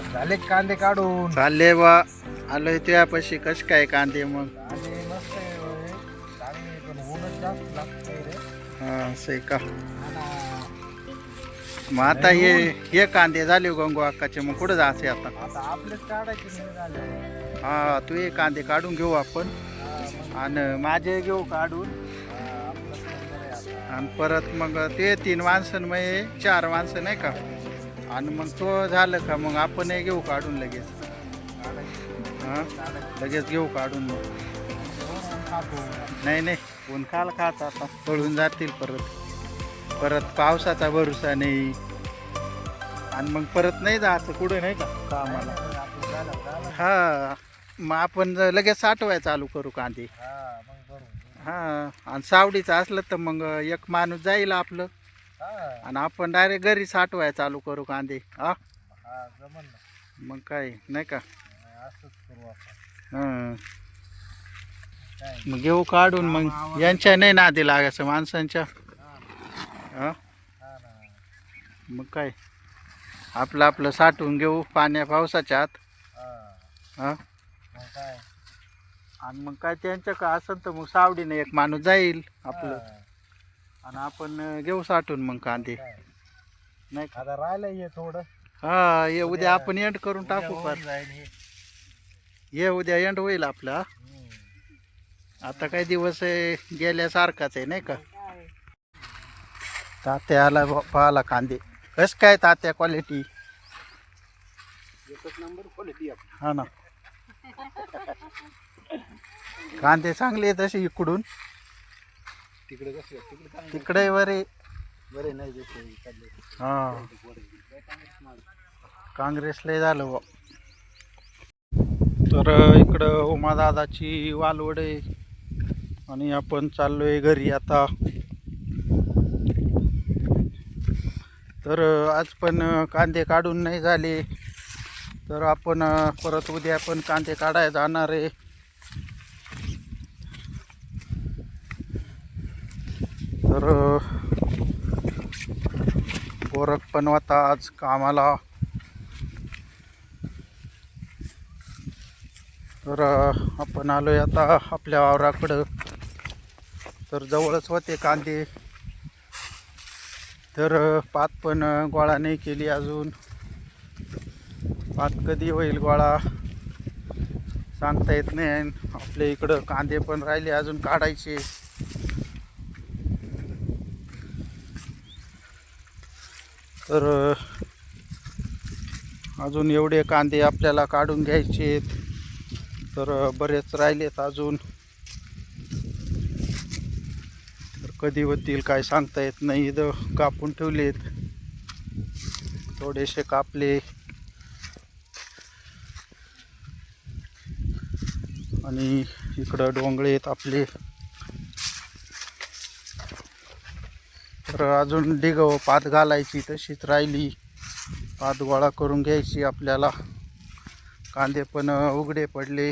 झाले कांदे काढून चालले बा. आलोय तुझ्यापाशी कश काय कांदे मग. आणि मस्त आहे होय. चांगले पण ऊनच जास्त लागतंय रे. हा असं आहे का. आणि मग आता लय ऊन. हे कांदे झाले गंगू अक्काचे, मग कुठं जायचे आता. आता आपलेच काढायचे नाही झाले. हा तू हे कांदे काढून घेऊ आपण मग आणि माझे घेऊ काढून. आपलंच नंबर आहे आता. आणि परत मग ते 3 माणसं मग 4 माणसं नाही का. आणि मग तो झालं का मग आपण हे घेऊ काढून लगेच. काढायचे हां काढायचे लगेच घेऊ काढून मग. ऊन खातो. नाही नाही ऊन काल खात आता पळून जातील परत. परत पावसाचा भरोसा नाही. आणि मग परत नाही जायचं कुठे नाही का कामाला. आपलं झालं झालं. हा मग आपण लगेच साठवाय चालू करू कांदे. मग बरोबर. हा आणि सावडीचं असलं तर मग एक माणूस जाईल आपलं. आणि आपण डायरेक्ट घरी साठवाय चालू करू कांदे. हा जमन ना. मग काय नाही का. असंच करू आपण. हां काय मग घेऊ काढून मग यांच्या नाही नादी लागायचं माणसांच्या. हा ना. मग काय आपलं आपलं साठवून घेऊ पाण्या पावसाच्या आत. हा मग काय. आणि मग काय त्यांच्या का असेल तर मग सावडीने एक माणूस जाईल आपलं. आणि आपण घेऊ साठवून मग कांदे नाही का. आता राहिलं हे थोडं. हा ये उद्या आपण एंड करून टाकू उद्या पर. होऊन जाईल हे. ये उद्या एंड होईल आपला. आता काही दिवस गेल्यासारखाच आहे नाही का. तात्या आला पाहाला कांदे कस काय तात्या क्वालिटी. एकच नंबर क्वालिटी आपली. हा ना कांदे चांगले आहेत तसे इकडून. तिकडे कसं तिकडे तिकडे बरे. बरे नाही जसे हा काँग्रेसला झालं बुवा. तर इकडं उमादादाची वालवड आहे आणि आपण चाललोय घरी आता. तर आज पण कांदे काढून नाही झाले तर आपण परत उद्या पण कांदे काढायला जाणार आहे. तर गोरख पण होता आज कामाला. तर आपण आलोय आता आपल्या वावराकडं. तर जवळच होते कांदे. तर पात पण गोळा नाही केली अजून. पात कधी होईल गोळा सांगता येत नाही. आपल्या इकडं कांदे पण राहिले अजून काढायचे. तर अजून एवढे कांदे आपल्याला काढून घ्यायचे. तर बरेच राहिलेत अजून. तर कधी होतील काय सांगता येत नाही. इथं कापून ठेवलेत थोडेसे कापले. आणि इकडं डोंगळे आहेत आपले. तर अजून डिगव पात घालायची तशीच राहिली. पात गोळा करून घ्यायची आपल्याला. कांदे पण उघडे पडले.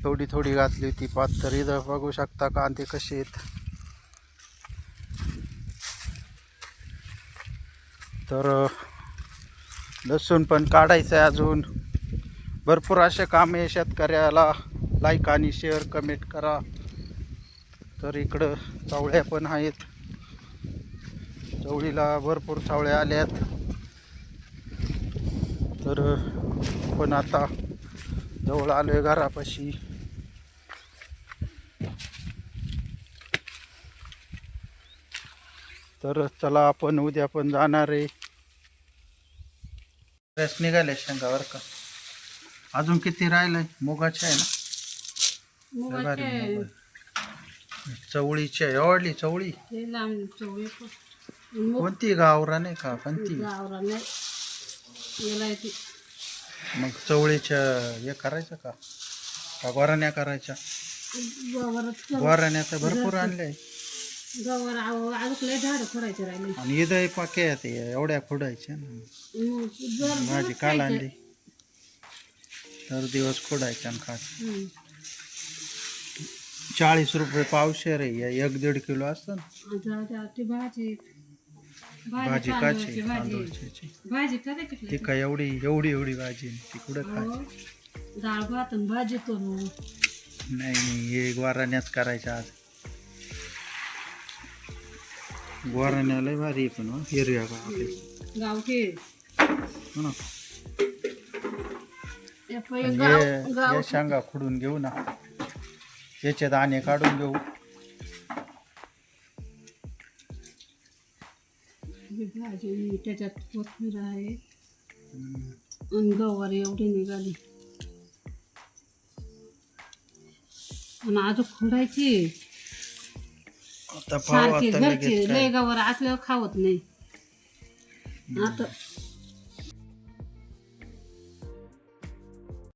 थोडी थोडी घातली होती पात. तर इथं बघू शकता कांदे कसे आहेत. तर लसूण पण काढायचं आहे अजून. भरपूर असे कामे शेतकऱ्याला. लाईक आणि शेअर कमेंट करा. तर इकडं चवळ्या पण आहेत. चवळीला भरपूर चवळ्या आल्यात. तर पण आता जवळ आलोय घरापाशी. तर चला आपण उद्या पण जाणार आहे. रस निघाले शेंगावर का. अजून किती राहिलंय. मुगाचे आहे ना. चवळीची आहे. आवडली चवळी. कोणती गावरा नाही का कोणती. मग चवळीच्या हे करायचं का गोराण्या करायच्या. गोराण्या तर भरपूर आणल्या. आणि इथं पाक्या ते एवढ्या खोडायच्या ना. माझी काल आणली. तर दिवस खोडायच्या आणि खात. 40 रुपये पावशेर आहे. 1-1.5 किलो असतं ना. भाजी काची तांदूळची भाजी करायची ती काय एवढी एवढी एवढी भाजी ती कुठं खायची डाळ भात आणि भाजी करू. नाही नाही हे गोराण्याच करायच्या आज गोराण्या लय भारी आहे पण हिरव्या गावाकडे गावठी हो ना आणि हे शेंगा खुडून घेऊ ना याचे दाणे काढून घेऊ भाजी त्याच्यात कोथिंबीर आहे आणि गवार एवढी निघाली आणि अजून खुडायची आता पाव सारखी आता घरची लगेच लय काय गवार असल्यावर खावत नाही आता